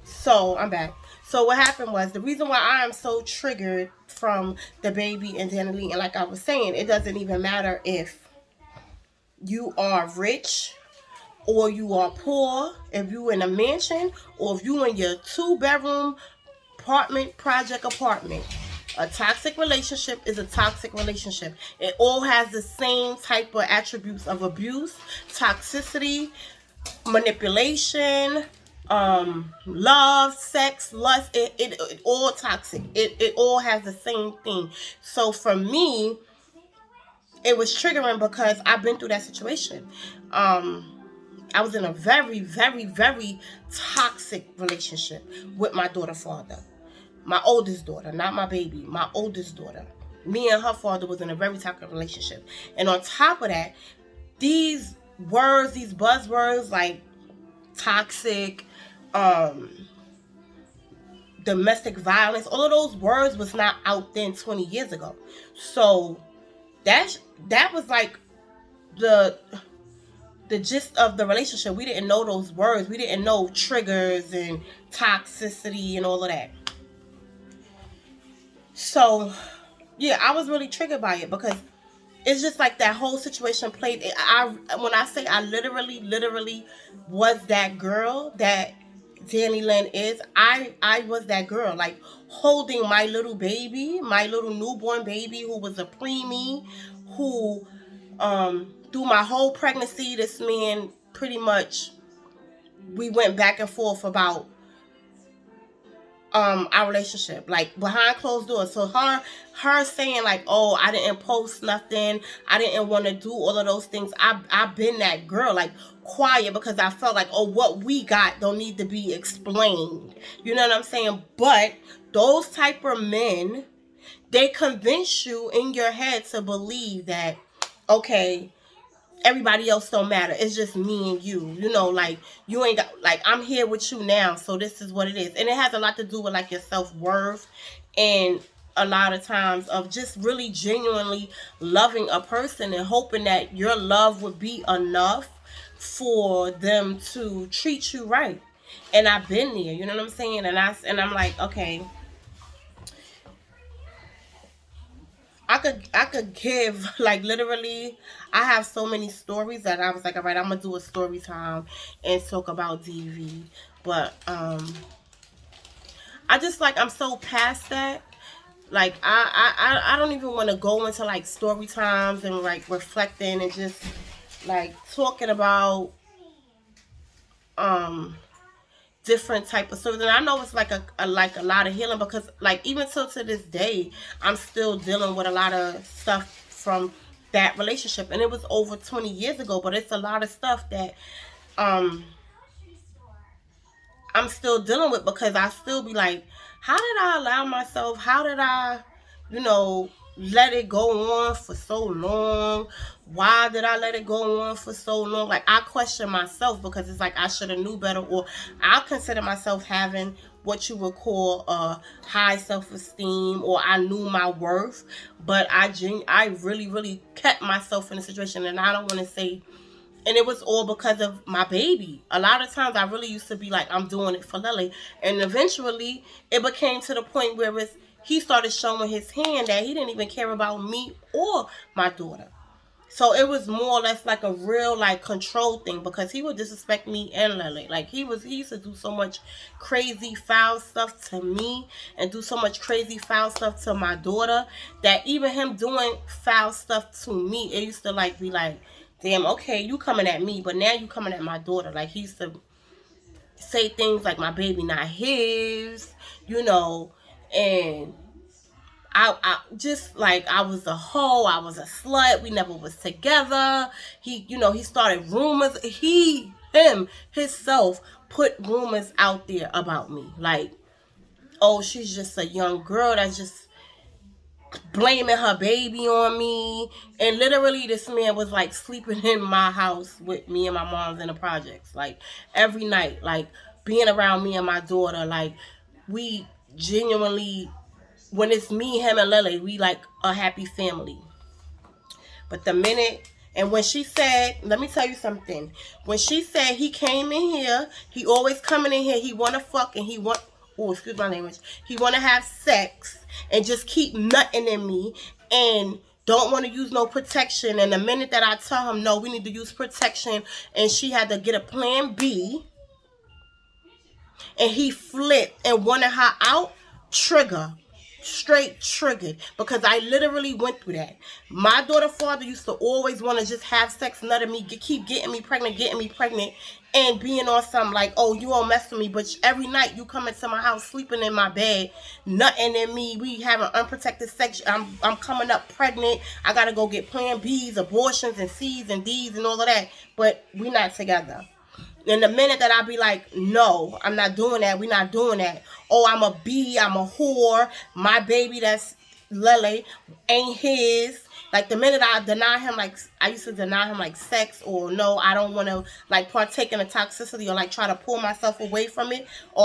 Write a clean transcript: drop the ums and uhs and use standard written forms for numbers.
So I'm back. So what happened was the reason why I am so triggered from the baby and Danni Leigh, and like I was saying, it doesn't even matter if you are rich or you are poor, if you in a mansion or if you in your 2 bedroom apartment. A toxic relationship is a toxic relationship. It all has the same type of attributes of abuse, toxicity, manipulation, love, sex, lust. It all toxic. It all has the same thing. So for me, it was triggering because I've been through that situation. I was in a very, very, very toxic relationship with my daughter's father. My oldest daughter, not my baby, my oldest daughter. Me and her father was in a very toxic relationship. And on top of that, these words, these buzzwords like toxic, um, domestic violence, all of those words was not out then 20 years ago. So that was like the gist of the relationship. We didn't know those words. We didn't know triggers and toxicity and all of that. So yeah, I was really triggered by it because it's just like that whole situation played. When I say I literally was that girl that Danni Leigh is, I was that girl, like holding my little baby, my little newborn baby who was a preemie, who through my whole pregnancy, this man pretty much, we went back and forth about our relationship, like behind closed doors. So her saying like, oh, I didn't post nothing, I didn't want to do all of those things. I've been that girl, like quiet, because I felt like, oh, what we got don't need to be explained. You know what I'm saying? But those type of men, they convince you in your head to believe that, okay, everybody else don't matter. It's just me and you. You know, like you ain't got, like, I'm here with you now, so this is what it is. And it has a lot to do with like your self-worth, and a lot of times of just really genuinely loving a person and hoping that your love would be enough for them to treat you right. And I've been there, you know what I'm saying? And I'm like, okay, I could give like literally, I have so many stories that I was like, all right, I'm gonna do a story time and talk about DV. But I just like, I'm so past that. Like I don't even want to go into like story times and like reflecting and just like talking about um different type of stories. And I know it's like a lot of healing, because like even till to this day, I'm still dealing with a lot of stuff from that relationship, and it was over 20 years ago. But it's a lot of stuff that um I'm still dealing with, because I still be like, how did I allow myself? How did I, you know, let it go on for so long? Why did I let it go on for so long? Like, I question myself, because it's like I should have knew better, or I consider myself having what you would call a high self-esteem, or I knew my worth, but I really kept myself in a situation. And I don't want to say, and it was all because of my baby. A lot of times I really used to be like, I'm doing it for Lily. And eventually it became to the point where he started showing his hand that he didn't even care about me or my daughter. So it was more or less like a real like control thing, because he would disrespect me and Lily. Like he used to do so much crazy foul stuff to me and do so much crazy foul stuff to my daughter, that even him doing foul stuff to me, it used to like be like, damn, okay, you coming at me, but now you coming at my daughter. Like he used to say things like my baby not his, you know, and I just like, I was a hoe, I was a slut, we never was together. He started rumors. Himself put rumors out there about me. Like, oh, she's just a young girl that's just blaming her baby on me. And literally this man was like sleeping in my house with me and my mom's in the projects, like every night, like being around me and my daughter. Like, we genuinely, when it's me, him, and Lily, we like a happy family. But the minute, And when she said, let me tell you something. When she said he came in here, he always coming in here, he want to fuck and he want, oh, excuse my language, he want to have sex and just keep nutting in me and don't want to use no protection. And the minute that I tell him, no, we need to use protection, and she had to get a plan B, and he flipped and wanted her out, trigger. Straight triggered, because I literally went through that. My daughter father used to always want to just have sex, nut at me, keep getting me pregnant, and being on something like, oh, you won't mess with me, but every night you come into my house sleeping in my bed, nutting in me, we having unprotected sex, I'm coming up pregnant, I gotta go get plan B's, abortions, and C's and D's and all of that, but we not together. And the minute that I be like, no, I'm not doing that, we not doing that. Oh, I'm a B, I'm a whore, my baby that's Lily ain't his. Like, the minute I deny him, like, I used to deny him, like, sex, or no, I don't want to, like, partake in the toxicity, or, like, try to pull myself away from it, or I'm